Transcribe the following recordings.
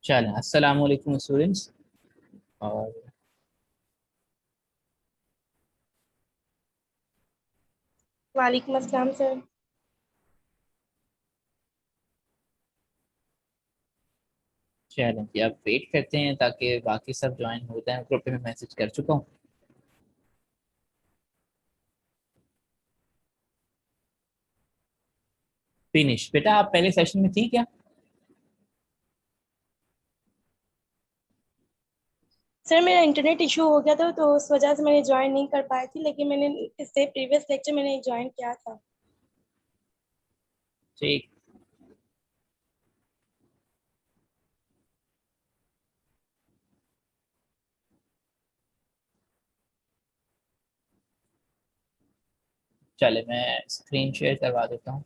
चलें, अस्सलाम वालेकुम स्टूडेंट्स। और वालेकुम अस्सलाम सर। चलें कि अब वेट करते हैं ताकि बाकी सब ज्वाइन होते हैं। ग्रुप में मैसेज कर चुका हूँ। फिनिश बेटा, आप पहले सेशन में थी क्या? सर मेरा इंटरनेट इशू हो गया था तो उस वजह से मैंने ज्वाइन नहीं कर पाई थी, लेकिन मैंने इससे प्रीवियस लेक्चर मैंने ज्वाइन किया था। ठीक। चले, मैं स्क्रीन शेयर करवा देता हूँ।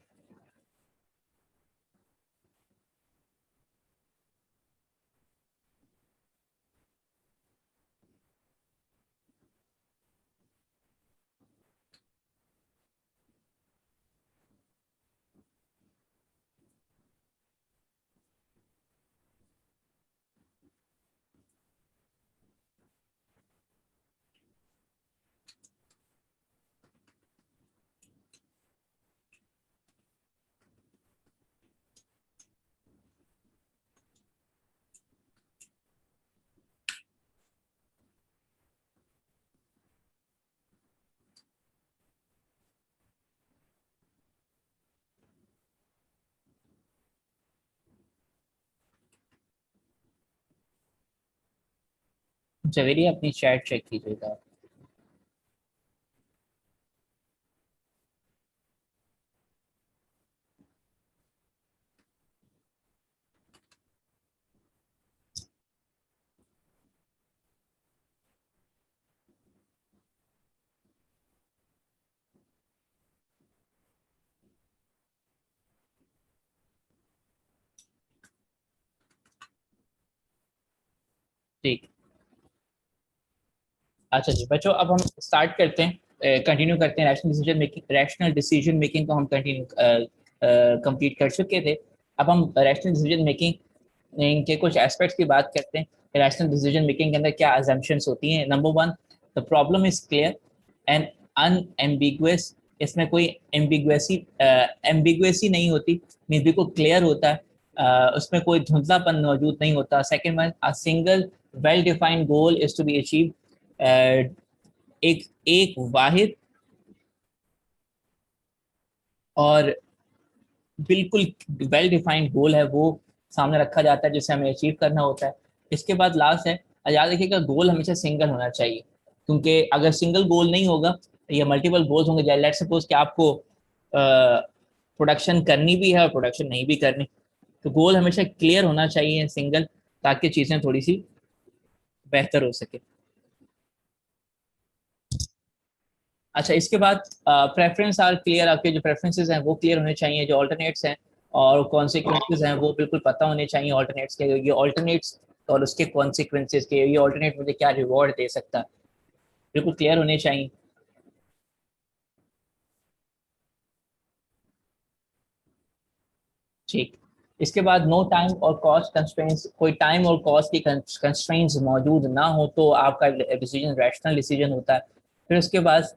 जवेरी, अपनी चैट चेक कीजिएगा। ठीक। अच्छा जी बच्चों, अब हम स्टार्ट करते हैं, कंटिन्यू करते हैं। रैशनल डिसीजन मेकिंग को हम कंटिन्यू कंप्लीट कर चुके थे। अब हम रैशनल डिसीजन मेकिंग के कुछ एस्पेक्ट्स की बात करते हैं। रैशनल डिसीजन मेकिंग के अंदर क्या अजम्पशंस होती हैं। Number one, the problem is clear and unambiguous. इसमें कोई एम्बिगुएसी नहीं होती, मीन बिल्कुल क्लियर होता है। उसमें कोई धुंधलापन मौजूद नहीं होता। Second one, a single well defined goal is to be achieve. एक एक वाहिद और बिल्कुल वेल डिफाइंड गोल है, वो सामने रखा जाता है जिसे हमें अचीव करना होता है। इसके बाद लास्ट है, याद रखिएगा गोल हमेशा सिंगल होना चाहिए, क्योंकि अगर सिंगल गोल नहीं होगा या मल्टीपल गोल्स होंगे, लेट सपोज कि आपको प्रोडक्शन करनी भी है और प्रोडक्शन नहीं भी करनी, तो गोल हमेशा क्लियर होना चाहिए सिंगल, ताकि चीज़ें थोड़ी सी बेहतर हो सके। अच्छा, इसके बाद प्रेफरेंस आर क्लियर। आपके जो प्रेफरेंसेस हैं वो क्लियर होने चाहिए। जो ऑल्टरनेट्स हैं और कॉन्सिक्वेंसेज हैं वो बिल्कुल पता होने चाहिए ऑल्टरनेट्स के। ये ऑल्टरनेट्स और उसके कॉन्सिक्वेंसेज के, ये ऑल्टरनेट मुझे क्या रिवॉर्ड दे सकता है, बिल्कुल क्लियर होने चाहिए। ठीक। इसके बाद नो टाइम और कॉस्ट कंस्ट्रेंट्स। कोई टाइम और कॉस्ट की कंस्ट्रेंट्स मौजूद ना हो तो आपका डिसीजन रैशनल डिसीजन होता है। फिर उसके बाद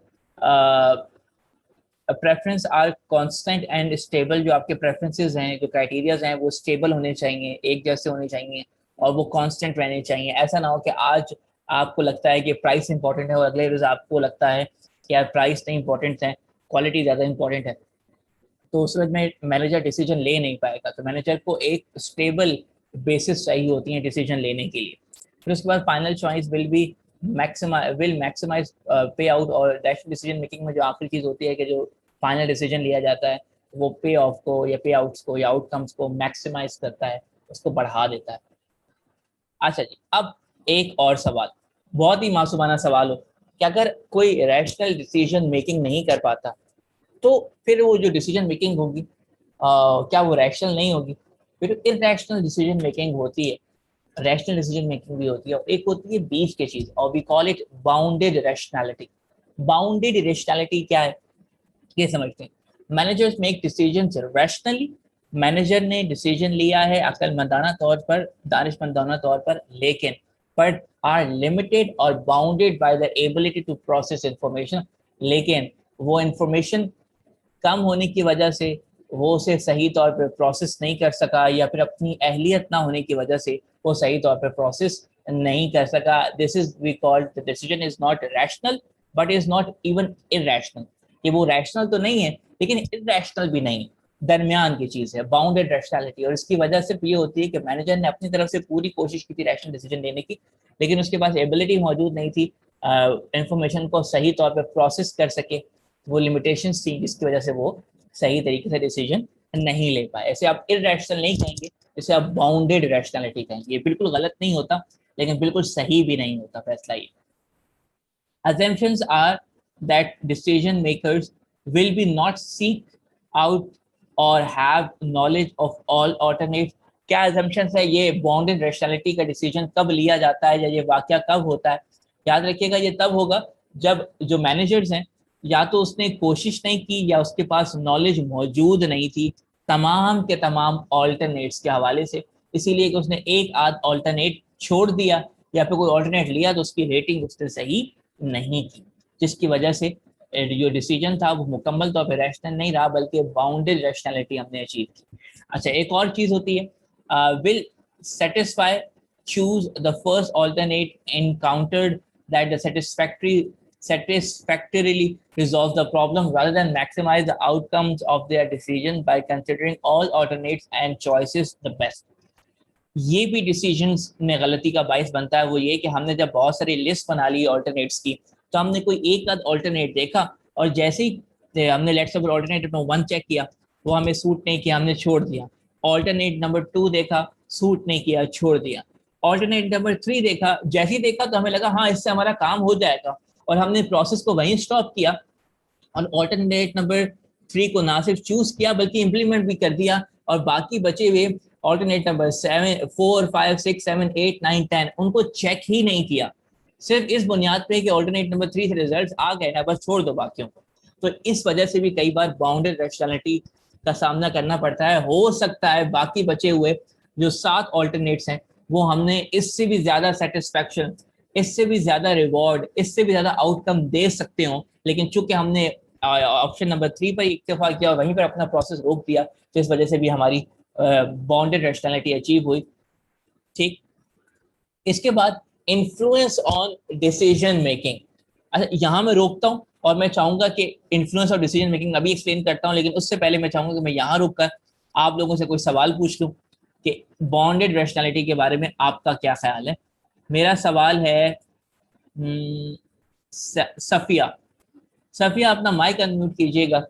preference are constant and stable. जो आपके प्रेफरेंसेस हैं, जो क्राइटेरियाज हैं, वो स्टेबल होने चाहिए, एक जैसे होने चाहिए और वो कांस्टेंट रहने चाहिए। ऐसा ना हो कि आज आपको लगता है कि प्राइस इंपॉर्टेंट है और अगले रोज आपको लगता है कि यार प्राइस नहीं इंपॉर्टेंट है, क्वालिटी ज़्यादा इंपॉर्टेंट है। तो उस वक्त में मैनेजर डिसीजन ले नहीं पाएगा। तो मैनेजर को एक स्टेबल बेसिस चाहिए होती है डिसीजन लेने के लिए। फिर उसके बाद फाइनल चॉइस विल मैक्सिमाइज पे आउट। और रैशनल डिसीजन मेकिंग में जो आखिरी चीज होती है कि जो फाइनल डिसीजन लिया जाता है वो पे ऑफ को या पे आउट्स को या आउटकम्स को मैक्सिमाइज करता है, उसको बढ़ा देता है। अच्छा जी, अब एक और सवाल, बहुत ही मासूमाना सवाल हो कि अगर कोई रैशनल डिसीजन मेकिंग नहीं कर पाता तो फिर वो जो डिसीजन मेकिंग होगी क्या वो रैशनल नहीं होगी? फिर इरेशनल डिसीजन मेकिंग होती है, रैशनल डिसीजन मेकिंग भी होती है, और एक होती है बीच की चीज, और we call it bounded rationality. Bounded rationality क्या है, ये समझते हैं। Managers make decisions rationally manager ने डिसीजन लिया है अक्लमंदाना तौर पर, दानिशमंदाना तौर पर, लेकिन बट आर लिमिटेड और bounded by the ability to process information. लेकिन वो इंफॉर्मेशन कम होने की वजह से वो उसे सही तौर पर प्रोसेस नहीं कर सका, या फिर अपनी अहलियत ना होने की वजह से वो सही तौर पर प्रोसेस नहीं कर सका। This is we called the decision is not rational but is not even irrational. कि वो रैशनल तो नहीं है लेकिन इरेशनल भी नहीं, दरमियान की चीज है, बाउंडेड रैशनैलिटी। और इसकी वजह सिर्फ ये होती है कि मैनेजर ने अपनी तरफ से पूरी कोशिश की थी रैशनल डिसीजन लेने की, लेकिन उसके पास एबिलिटी मौजूद नहीं थी इंफॉर्मेशन को सही तौर पर प्रोसेस कर सके। वो लिमिटेशंस थी जिसकी वजह से वो सही तरीके से डिसीजन नहीं ले पाए। ऐसे आप इरेशनल नहीं कहेंगे, इसे आप बाउंडेड रैशनैलिटी कहेंगे। ये बिल्कुल गलत नहीं होता लेकिन बिल्कुल सही भी नहीं होता फैसला ये। Assumptions are that decision makers will be not seek out or have knowledge of all alternates। क्या assumptions है? ये बाउंडेड रैशनैलिटी का डिसीजन कब लिया जाता है या ये वाकया कब होता है? याद रखिएगा ये तब होगा जब जो मैनेजर्स हैं या तो उसने कोशिश नहीं की या उसके पास नॉलेज मौजूद नहीं थी तमाम के तमाम ऑल्टरनेट्स के हवाले से, इसीलिए कि उसने एक आध ऑल्टरनेट छोड़ दिया या फिर कोई ऑल्टरनेट लिया तो उसकी रेटिंग उससे सही नहीं थी, जिसकी वजह से जो डिसीजन था वो मुकम्मल तौर पर रैशनल नहीं रहा बल्कि बाउंडेड रैशनैलिटी हमने अचीव की। अच्छा, एक और चीज होती है, will satisfy choose the first alternate encountered that the satisfactorily resolves the problem rather than maximize the outcomes of their decision by considering all alternates and choices the best। ये भी डिसीजंस में गलती का बायस बनता है। वो ये कि हमने जब बहुत सारी लिस्ट बना ली ऑल्टरनेट्स की तो हमने कोई एक आध ऑल्टरनेट देखा और जैसे ही हमने let's suppose alternate number 1 check किया वो हमें सूट नहीं किया, हमने छोड़ दिया। ऑल्टरनेट नंबर 2 देखा, सूट नहीं किया, छोड़ दिया। ऑल्टरनेट नंबर 3 देखा, जैसे ही देखा तो हमें लगा हाँ इससे हमारा काम हो जाएगा और हमने प्रोसेस को वहीं स्टॉप किया और ऑल्टरनेट नंबर 3 को ना सिर्फ चूज किया बल्कि इंप्लीमेंट भी कर दिया। और बाकी बचे हुए ऑल्टरनेट नंबर 7, 4, 5, 6, 7, 8, 9, 10 उनको चेक ही नहीं किया, सिर्फ इस बुनियाद पे कि ऑल्टरनेट नंबर 3 से रिजल्ट्स आ गए ना, बस छोड़ दो बाकियों को। तो इस वजह से भी कई बार बाउंडेड रैशनैलिटी का सामना करना पड़ता है। हो सकता है बाकी बचे हुए जो 7 ऑल्टरनेट्स हैं वो हमने इससे भी ज्यादा सेटिस्फैक्शन, इससे भी ज्यादा रिवॉर्ड, इससे भी ज्यादा आउटकम दे सकते हो, लेकिन चूंकि हमने ऑप्शन नंबर 3 पर इक्तफा किया और वहीं पर अपना प्रोसेस रोक दिया तो इस वजह से भी हमारी बाउंडेड रैशनैलिटी अचीव हुई। ठीक, इसके बाद इन्फ्लुएंस ऑन डिसीजन मेकिंग। अच्छा, यहाँ मैं रोकता हूँ और मैं चाहूंगा कि इन्फ्लुएंस और डिसीजन मेकिंग अभी एक्सप्लेन करता हूँ, लेकिन उससे पहले मैं चाहूंगा कि मैं यहाँ रुक कर आप लोगों से कोई सवाल पूछ लूँ कि बाउंडेड रैशनैलिटी के बारे में आपका क्या ख्याल है। मेरा सवाल है सफिया। सफिया अपना माइक अनम्यूट कीजिएगा।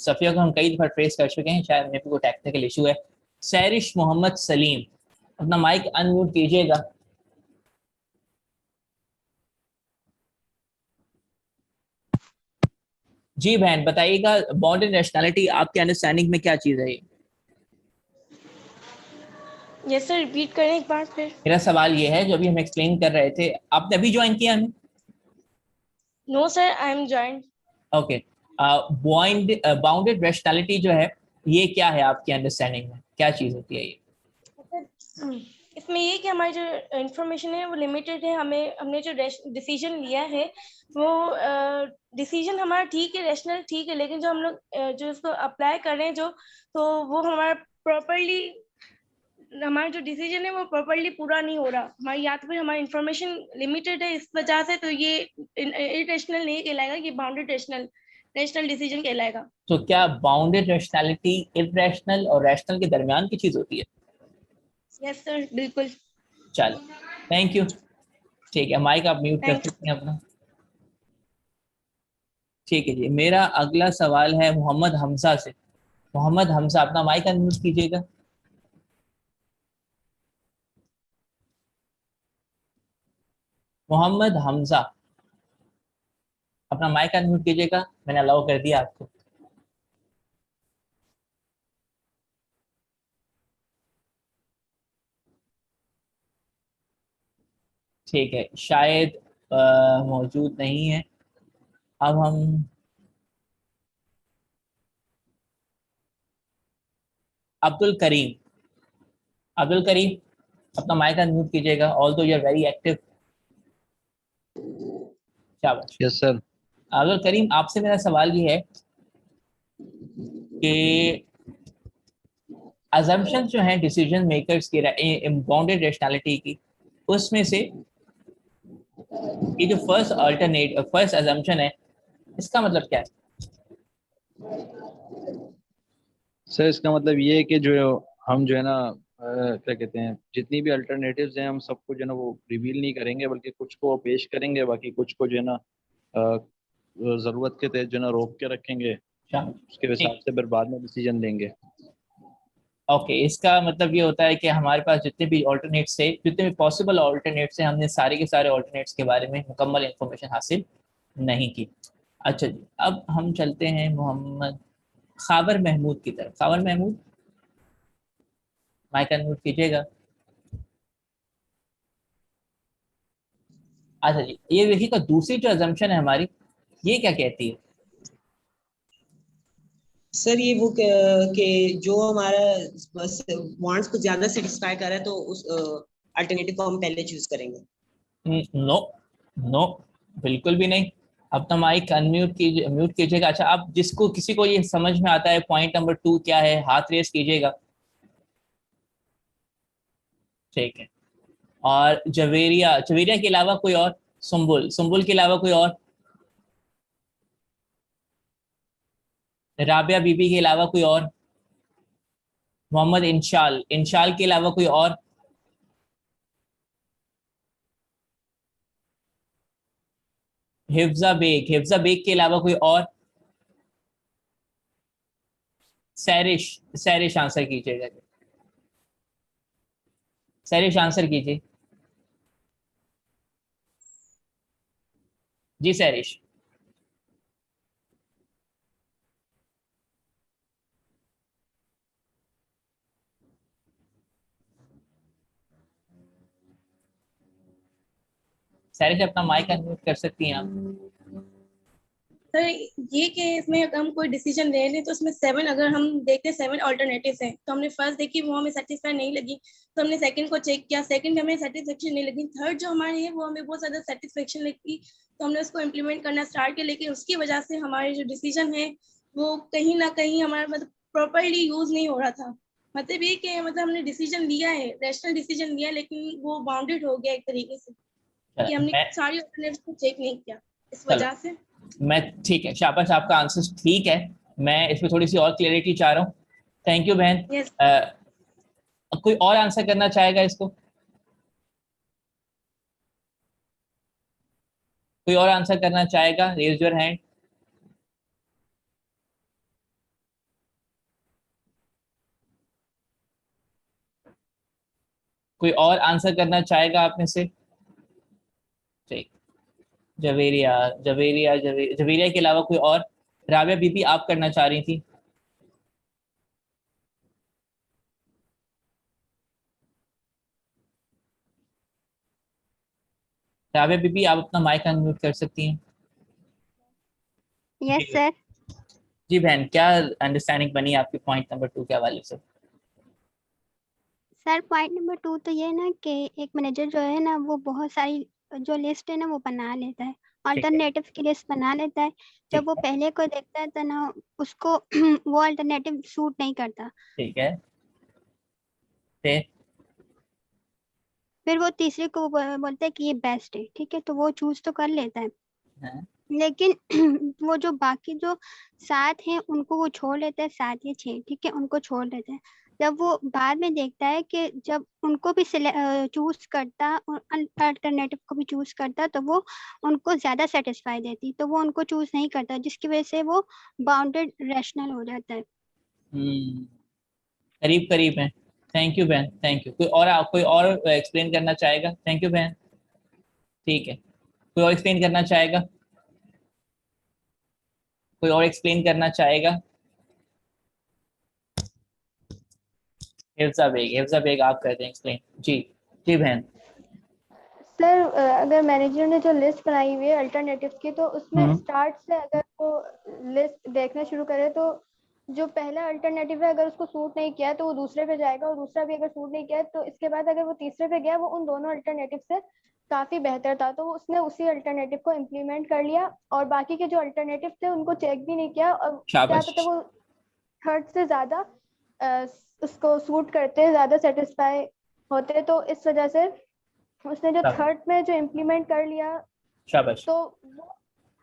सफिया को हम कई दफा ट्रेस कर चुके हैं, शायद मेरे को कोई टेक्निकल इशू है। सैरिश मोहम्मद सलीम, अपना माइक अनम्यूट कीजिएगा। जी बहन बताइएगा, बॉन्डेड नेशनैलिटी आपके अंडरस्टैंडिंग में क्या चीज है ये? यस सर, रिपीट करें एक बार फिर। मेरा सवाल ये है जो अभी हम एक्सप्लेन कर रहे थे, आपने अभी ज्वाइन किया हमें? No sir, I am joint. Okay, bounded rationality जो है ये क्या है आपकी अंडरस्टैंडिंग में, क्या चीज होती है ये? इसमें ये कि हमारी जो इंफॉर्मेशन है वो लिमिटेड है, हमने जो डिसीजन लिया है वो डिसीजन हमारा ठीक है, रैशनल ठीक है, लेकिन जो हम लोग जो इसको अप्लाई कर रहे हैं जो, तो वो हमारा प्रॉपरली, हमारा जो डिसीजन है वो प्रॉपरली पूरा नहीं हो रहा हमारी, या तो फिर हमारी इंफॉर्मेशन लिमिटेड है इस वजह से, तो ये इरेशनल नहीं कहलाएगा, ये बाउंडेड रैशनल डिसीजन कहलाएगा। तो क्या बाउंडेड रेशनैलिटी इरेशनल और रैशनल के दरमियान की चीज होती है? यस सर, बिल्कुल। चलो, थैंक यू। ठीक है, माइक आप म्यूट कर थैंक सकते हैं अपना। ठीक है जी, मेरा अगला सवाल है मोहम्मद हमजा से। मोहम्मद हमजा अपना माइक अनम्यूट कीजिएगा। मोहम्मद हमजा अपना माइक अनम्यूट कीजिएगा, मैंने अलाउ कर दिया आपको। ठीक है, शायद मौजूद नहीं है। अब हम अब्दुल करीम, अब्दुल करीम अपना माइक अनम्यूट कीजिएगा, although you are very active. शाबाश। Yes sir. अब्दुल करीम, आपसे मेरा सवाल ये है कि अजम्पशन जो है डिसीजन मेकर्स की बाउंडेड रैशनैलिटी की, उसमें से ये जो फर्स्ट अजम्पशन है, इसका मतलब क्या है? सर इसका मतलब ये है कि जो हम जो है ना क्या कहते हैं, जितनी भी अल्टरनेटिव्स हैं हम सबको जो है ना वो रिवील नहीं करेंगे, बल्कि कुछ को पेश करेंगे, बाकी कुछ को जो है ना ज़रूरत के तहत जो है ना रोक के रखेंगे, उसके हिसाब ठीक, से फिर बाद में डिसीजन लेंगे। ओके, इसका मतलब ये होता है कि हमारे पास जितने भी ऑल्टरनेट्स थे, जितने भी पॉसिबल ऑल्टरनेट्स हैं, हमने सारे के सारे ऑल्टरनेट्स के बारे में मुकम्मल इंफॉर्मेशन हासिल नहीं की। अच्छा जी, अब हम चलते हैं मोहम्मद खाबर महमूद की तरफ। खाबर महमूद, माइक अनम्यूट कीजिएगा। अच्छा जी, ये देखिएगा दूसरी जो अजम्पशन है हमारी, ये क्या कहती है? सर ये वो कि जो हमारा वांट्स को ज्यादा सेटिस्फाई कर रहा है तो उस अल्टरनेटिव को हम पहले चूज करेंगे। नो, नो, बिल्कुल भी नहीं। अपना माइक अनम्यूट कीजिए, म्यूट कीजिएगा। अच्छा, आप जिसको किसी को ये समझ में आता है पॉइंट नंबर 2 क्या है, हाथ रेस कीजिएगा। ठीक है। और जवेरिया, जवेरिया के अलावा कोई और? सुम्बुल, सुम्बुल के अलावा कोई और? राबिया बीबी के अलावा कोई और? मोहम्मद इंशाल, इंशाल के अलावा कोई और? हिफ्जा बेग, हिफ्जा बेग के अलावा कोई और? सैरिश, सैरिश आंसर कीजिएगा। सैरिश आंसर कीजिए जी। सैरिश, सैरिश अपना माइक अनम्यूट कर सकती हैं आप। सर ये कि इसमें अगर हम कोई डिसीजन ले लें तो उसमें 7, अगर हम देखते हैं 7 ऑल्टरनेटिव्स हैं, तो हमने फर्स्ट देखी वो हमें सेटिस्फाई नहीं लगी, तो हमने सेकंड को चेक किया, सेकंड हमें सेटिस्फेक्शन नहीं लगी, थर्ड जो हमारी है वो हमें बहुत ज़्यादा सेटिस्फेक्शन लगी, तो हमने उसको इम्प्लीमेंट करना स्टार्ट किया। लेकिन उसकी वजह से हमारे जो डिसीजन है वो कहीं ना कहीं हमारा मतलब प्रॉपरली यूज नहीं हो रहा था। मतलब ये कि मतलब हमने डिसीजन लिया है, रैशनल डिसीजन लिया, लेकिन वो बाउंडेड हो गया एक तरीके से कि हमने मैं, सारी ऑल्टरनेटिव्स को चेक नहीं किया, इस चलो वजह से। मैं, ठीक है, शाबाश, आपका आंसर ठीक है। मैं इसमें थोड़ी सी और क्लैरिटी चाह रहा हूँ। थैंक यू बहन। यस। कोई और आंसर करना चाहेगा इसको? कोई और आंसर करना चाहेगा? Raise your hand. कोई और आंसर करना चाहेगा आप में से? ठीक। जवेरिया, जवेरिया के अलावा कोई और? राबिया बीबी, आप करना चाह रही थी? राबिया बीबी, आप अपना माइक अनम्यूट कर सकती हैं। जी यस सर। जी बहन, क्या अंडरस्टैंडिंग बनी आपकी पॉइंट नंबर 2 के हवाले से? सर पॉइंट नंबर 2 तो ये है ना कि एक मैनेजर जो है ना वो बहुत सारी जो लिस्ट है ना वो बना लेता है, ठीक है, अल्टरनेटिव की लिस्ट बना लेता है। ठीक जब वो है, पहले को देखता है तो ना उसको वो अल्टरनेटिव सूट नहीं करता, ठीक है। फिर? फिर वो तीसरे को बोलता है कि ये बेस्ट है, ठीक है, तो वो चूज तो कर लेता है, हाँ, लेकिन वो जो बाकी जो 7 हैं उनको वो छोड़ लेता है, 7 या 6, ठीक है, उनको छोड़ देता है। जब वो बाद में देखता है कि जब उनको भी चूज करता और अल्टरनेटिव को भी चूज करता तो वो उनको ज्यादा सेटिस्फाई देती, तो वो उनको चूज नहीं करता, जिसकी वजह से वो बाउंडेड रैशनल हो जाता है। हम्म, करीब करीब है। थैंक यू बहन, थैंक यू। कोई और एक्सप्लेन करना चाहेगा? थैंक यू बहन। ठीक है, कोई और एक्सप्लेन करना चाहेगा? कोई और एक्सप्लेन करना चाहेगा? हिफ्जा बेग, हिफ्जा बेग आप कर दें एक्सप्लेन। जी जी बहन। सर अगर मैनेजर ने जो लिस्ट बनाई हुई है अल्टरनेटिव की, तो उसमें स्टार्ट से अगर वो लिस्ट देखना शुरू करे तो जो पहला अल्टरनेटिव है अगर उसको सूट नहीं किया तो वो दूसरे पे जाएगा, और दूसरा भी अगर सूट नहीं किया तो इसके बाद अगर वो तीसरे पे गया वो उन दोनों अल्टरनेटिव से काफी बेहतर था, तो उसने उसी अल्टरनेटिव को इम्प्लीमेंट कर लिया और बाकी के जो अल्टरनेटिव थे उनको चेक भी नहीं किया, और क्या पता वो थर्ड से ज्यादा उसको सूट करते, ज्यादा सेटिस्फाई होते, तो इस वजह से उसने जो थर्ड में जो इम्प्लीमेंट कर लिया शाबाश। तो वो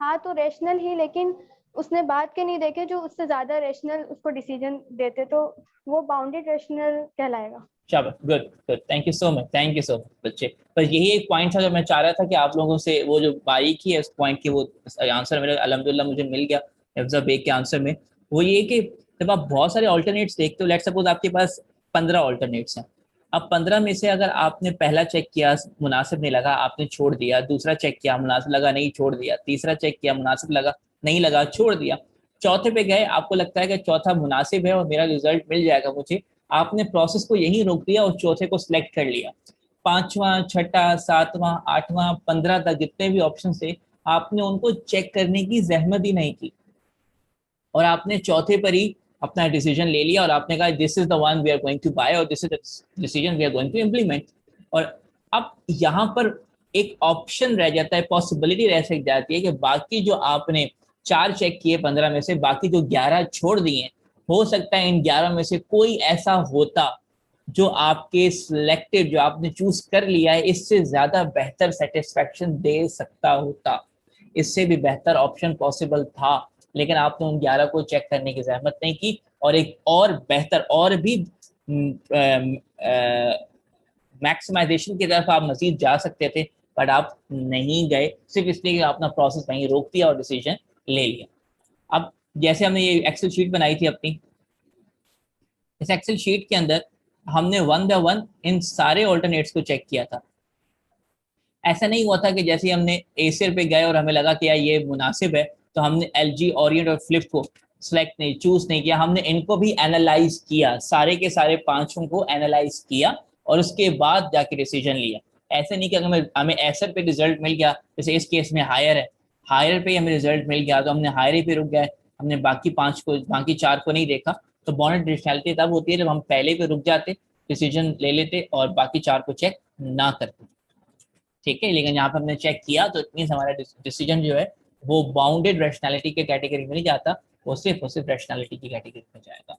हाँ तो रेशनल ही, लेकिन उसने बात के नहीं देखे जो उससे ज्यादा रेशनल उसको डिसीजन देते, तो वो बाउंडेड रेशनल कहलाएगा। शाबाश, good good, thank you so much, thank you so much बच्चे। पर यही एक पॉइंट था जो मैं चाह रहा था कि आप लोगों से वो जो बारीकी है उस पॉइंट की, वो आंसर मेरा अल्हम्दुलिल्लाह मुझे मिल गया हिफ्ज़ा बेग के आंसर में। वो ये कि जब आप बहुत सारे ऑल्टरनेट्स देखते हो, लेट सपोज आपके पास 15 ऑल्टरनेट्स हैं, अब 15 में से अगर आपने पहला चेक किया मुनासिब नहीं लगा आपने छोड़ दिया, दूसरा चेक किया मुनासिब लगा नहीं छोड़ दिया, तीसरा चेक किया मुनासिब लगा नहीं लगा छोड़ दिया, चौथे पे गए आपको लगता है कि चौथा मुनासिब है और मेरा रिजल्ट मिल जाएगा मुझे, आपने प्रोसेस को यहीं रोक दिया और चौथे को सिलेक्ट कर लिया। पांचवा, छठा, सातवां, आठवां, 15 तक जितने भी ऑप्शन थे आपने उनको चेक करने की जहमत ही नहीं की और आपने चौथे पर ही अपना डिसीजन ले लिया और आपने कहा this is the one we are going to buy और this is the decision we are going to implement. और अब यहाँ पर एक ऑप्शन रह जाता है, पॉसिबिलिटी रह सक जाती है कि बाकी जो आपने 4 चेक किए 15 में से, बाकी जो 11 छोड़ दिए, हो सकता है इन 11 में से कोई ऐसा होता जो आपके सिलेक्टेड जो आपने चूज कर लिया है इससे ज्यादा बेहतर सेटिस्फेक्शन दे सकता होता, इससे भी बेहतर ऑप्शन पॉसिबल था, लेकिन आपने उन 11 को चेक करने की जहमत नहीं की और एक और बेहतर और भी मैक्सिमाइजेशन की तरफ आप मजीद जा सकते थे, बट आप नहीं गए सिर्फ इसलिए कि आपने प्रोसेस वहीं रोक दिया और डिसीजन ले लिया। अब जैसे हमने ये एक्सेल शीट बनाई थी अपनी, इस एक्सेल शीट के अंदर हमने 1 बाय 1 इन सारे ऑल्टरनेट्स को चेक किया था। ऐसा नहीं हुआ था कि जैसे हमने एसियर पे गए और हमें लगा कि यार ये मुनासिब है तो हमने एलजी, ओरिएंट और फ्लिप को सिलेक्ट नहीं, चूज नहीं किया, हमने इनको भी एनालाइज किया, सारे के सारे पांचों को एनालाइज किया और उसके बाद जाके डिसीजन लिया। ऐसे नहीं कि अगर हमें एसर पे रिजल्ट मिल गया, जैसे इस केस में हायर है, हायर पे हमें रिजल्ट मिल गया तो हमने हायर ही पे रुक गए, हमने बाकी 5 को बाकी 4 को नहीं देखा। तो बाउंडेड रेशनैलिटी तब होती है जब हम पहले पे रुक जाते, डिसीजन ले लेते और बाकी 4 को चेक ना करते, ठीक है। लेकिन यहाँ पर हमने चेक किया तो इट मींस हमारा डिसीजन जो है वो बाउंडेड रैशनैलिटी के कैटेगरी में नहीं जाता, वो सिर्फ रैशनैलिटी की कैटेगरी में जाएगा,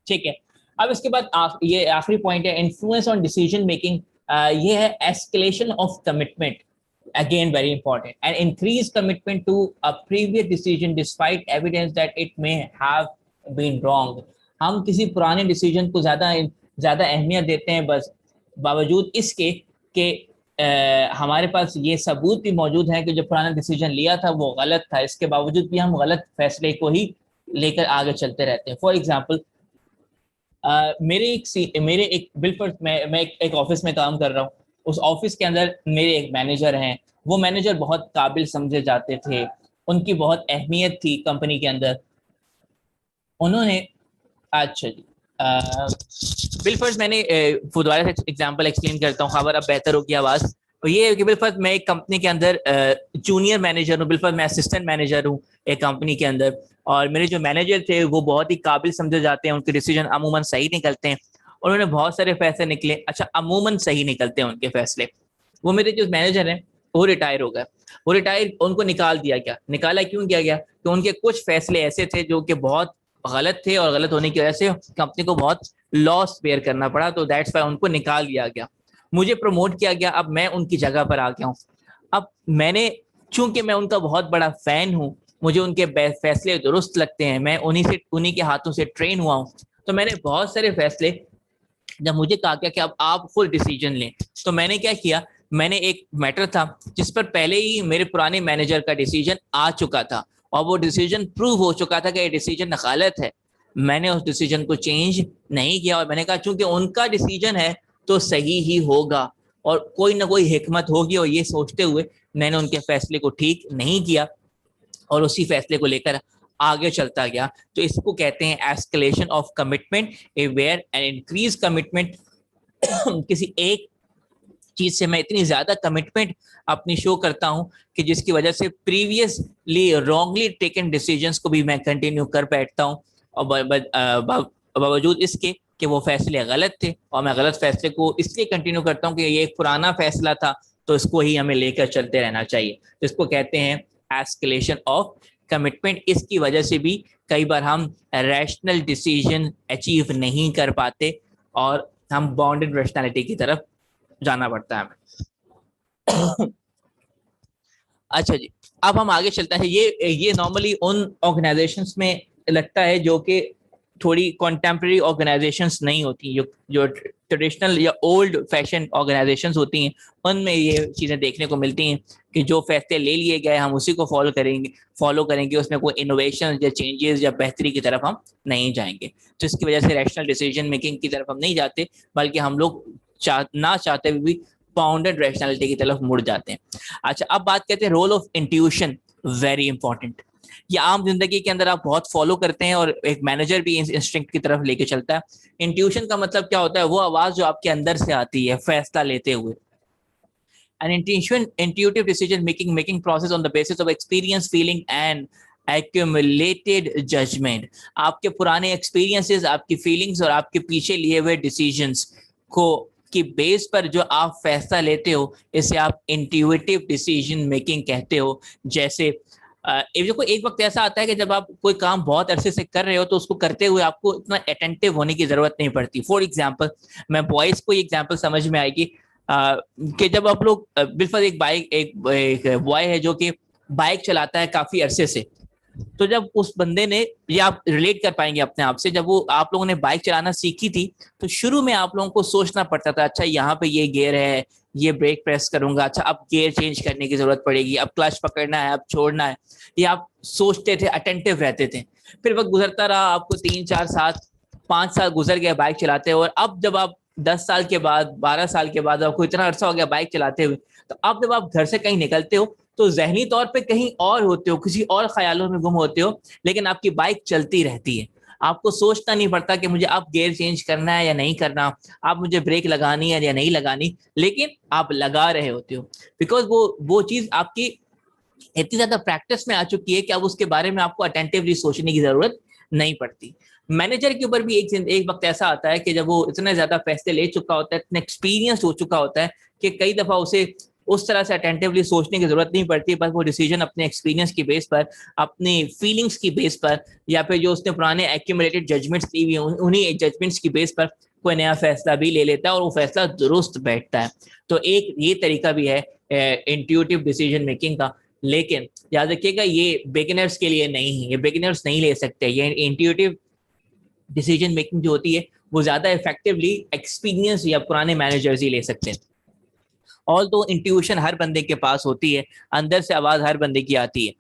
ठीक है। अब इसके बाद ये आखिरी पॉइंट है, इन्फ्लुएंस ऑन डिसीजन मेकिंग। ये है escalation of commitment, again very important, and increase commitment to a previous decision despite evidence that it may have been wrong। हम किसी पुराने डिसीजन को ज्यादा अहमियत देते हैं बस बावजूद इसके कि हमारे पास ये सबूत भी मौजूद है कि जो पुराना डिसीजन लिया था वो गलत था, इसके बावजूद भी हम गलत फैसले को ही लेकर आगे चलते रहते हैं। फॉर एग्जाम्पल मेरे एक बिल्कुल मैं एक ऑफिस में काम कर रहा हूँ, उस ऑफिस के अंदर मेरे एक मैनेजर हैं, वो मैनेजर बहुत काबिल समझे जाते थे, उनकी बहुत अहमियत थी कंपनी के अंदर। उन्होंने अच्छा जी बिलफर्ज मैंने दोबारा से एग्जांपल एक्सप्लेन करता हूँ, खबर अब बेहतर होगी आवाज़। तो ये है कि बिलफर्ज मैं एक कंपनी के अंदर जूनियर मैनेजर हूँ, बिलफर्ज मैं असिस्टेंट मैनेजर हूँ एक कंपनी के अंदर, और मेरे जो मैनेजर थे वो बहुत ही काबिल समझे जाते हैं, उनके डिसीजन अमूमन सही निकलते हैं, उन्होंने बहुत सारे फैसले निकले, अच्छा अमूमन सही निकलते हैं उनके फैसले। वो मेरे जो मैनेजर हैं वो रिटायर हो गए, वो रिटायर उनको निकाल दिया गया। निकाला क्यों किया गया? तो उनके कुछ फैसले ऐसे थे जो कि बहुत गलत थे और गलत होने की वजह से कंपनी को बहुत लॉस बेयर करना पड़ा, तो दैट्स व्हाई उनको निकाल दिया गया। मुझे प्रमोट किया गया, अब मैं उनकी जगह पर आ गया हूँ। अब मैंने चूंकि मैं उनका बहुत बड़ा फैन हूँ, मुझे उनके फैसले दुरुस्त लगते हैं, मैं उन्हीं के हाथों से ट्रेन हुआ हूँ, तो मैंने बहुत सारे फैसले, जब मुझे कहा गया कि अब आप फुल डिसीजन लें, तो मैंने क्या किया, मैंने एक मैटर था जिस पर पहले ही मेरे पुराने मैनेजर का डिसीजन आ चुका था और वो डिसीजन प्रूव हो चुका था कि ये डिसीजन गलत है, मैंने उस डिसीजन को चेंज नहीं किया और मैंने कहा चूंकि उनका डिसीजन है तो सही ही होगा और कोई ना कोई हिकमत होगी, और ये सोचते हुए मैंने उनके फैसले को ठीक नहीं किया और उसी फैसले को लेकर आगे चलता गया। तो इसको कहते हैं escalation of commitment, where an increase commitment किसी एक चीज से मैं इतनी ज्यादा कमिटमेंट अपनी शो करता हूं कि जिसकी वजह से प्रीवियसली रॉन्गली टेकन डिसीजंस को भी मैं कंटिन्यू कर बैठता हूं, और बावजूद इसके कि वो फैसले गलत थे, और मैं गलत फैसले को इसलिए कंटिन्यू करता हूं कि ये एक पुराना फैसला था, तो इसको ही हमें लेकर चलते रहना चाहिए। इसको कहते हैं एस्केलेशन ऑफ कमिटमेंट। इसकी वजह से भी कई बार हम रैशनल डिसीजन अचीव नहीं कर पाते और हम बाउंडेड रैशनैलिटी की तरफ जाना पड़ता है हमें। अच्छा जी, अब हम आगे चलते हैं। ये नॉर्मली उन ऑर्गेनाइजेशंस में लगता है जो कि थोड़ी कॉन्टेम्प्रेरी ऑर्गेनाइजेशंस नहीं होती, जो ट्रेडिशनल या ओल्ड फैशन ऑर्गेनाइजेशंस होती हैं, उनमें ये चीज़ें देखने को मिलती हैं कि जो फैसले ले लिए गए हम उसी को फॉलो करेंगे, उसमें कोई इनोवेशन या चेंजेस या बेहतरी की तरफ हम नहीं जाएंगे। तो इसकी वजह से रैशनल डिसीजन मेकिंग की तरफ हम नहीं जाते, बल्कि हम लोग ना चाहते हुए भी बाउंडेड रैशनैलिटी की तरफ मुड़ जाते हैं। अच्छा, अब बात करते हैं role of intuition. Very important. ये आम जिंदगी के अंदर आप बहुत फॉलो करते हैं और एक मैनेजर भी इंस्टिंक्ट की तरफ लेके चलता है। इंट्यूशन का मतलब क्या होता है? वो आवाज जो आपके अंदर से आती है फैसला लेते हुए। An intuitive decision making process on the basis of experience, feeling and accumulated judgment। आपके पुराने एक्सपीरियंसेस, आपकी फीलिंग्स और आपके पीछे लिए हुए डिसीजंस को की बेस पर जो आप फैसला लेते हो, इसे आप इंट्यूटिव डिसीजन मेकिंग कहते हो। जैसे देखो, एक वक्त ऐसा आता है कि जब आप कोई काम बहुत अरसे से कर रहे हो तो उसको करते हुए आपको इतना अटेंटिव होने की जरूरत नहीं पड़ती। फॉर एग्जांपल, मैं बॉयज को एग्जांपल समझ में आएगी कि जब आप लोग बिल्कुल एक बॉय है जो कि बाइक चलाता है काफी अरसे से, तो जब उस बंदे ने, ये आप रिलेट कर पाएंगे अपने आप से, जब वो आप लोगों ने बाइक चलाना सीखी थी तो शुरू में आप लोगों को सोचना पड़ता था, अच्छा यहाँ पे ये गियर है, ये ब्रेक प्रेस करूंगा, अच्छा अब गियर चेंज करने की जरूरत पड़ेगी, अब क्लच पकड़ना है, अब छोड़ना है, ये आप सोचते थे, अटेंटिव रहते थे। फिर वक्त गुजरता रहा, आपको 3 4 7 5 साल गुजर गए बाइक चलाते, और अब जब आप 10 साल के बाद, 12 साल के बाद आपको इतना अरसा हो गया बाइक चलाते हुए, तो अब जब आप घर से कहीं निकलते हो तो जहनी तौर पे कहीं और होते हो, किसी और ख्यालों में गुम होते हो, लेकिन आपकी बाइक चलती रहती है। आपको सोचना नहीं पड़ता कि मुझे अब गियर चेंज करना है या नहीं करना, आप मुझे ब्रेक लगानी है या नहीं लगानी, लेकिन आप लगा रहे होते हो, बिकॉज वो चीज आपकी इतनी ज्यादा प्रैक्टिस में आ चुकी है कि अब उसके बारे में आपको अटेंटिवली सोचने की जरूरत नहीं पड़ती। मैनेजर के ऊपर भी एक वक्त ऐसा आता है कि जब वो इतने ज्यादा फैसले ले चुका होता है, इतना एक्सपीरियंस हो चुका होता है कि कई दफा उसे उस तरह से अटेंटिवली सोचने की जरूरत नहीं पड़ती, बस वो डिसीजन अपने एक्सपीरियंस की बेस पर, अपनी फीलिंग्स की बेस पर, या फिर जो उसने पुराने एक्यूमुलेटेड जजमेंट्स ली हुई हैं उन्हीं जजमेंट्स की बेस पर कोई नया फैसला भी ले लेता है और वो फैसला दुरुस्त बैठता है। तो एक ये तरीका भी है इंट्यूटिव डिसीजन मेकिंग का, लेकिन याद रखिएगा ये बिगिनर्स के लिए नहीं है, ये बिगिनर्स नहीं ले सकते। ये इंट्यूटिव डिसीजन मेकिंग जो होती है वो ज्यादा इफेक्टिवली एक्सपीरियंस या पुराने मैनेजर्स ही ले सकते हैं। ऑल दो इंट्यूशन हर बंदे के पास होती है, अंदर से आवाज हर बंदे की आती है।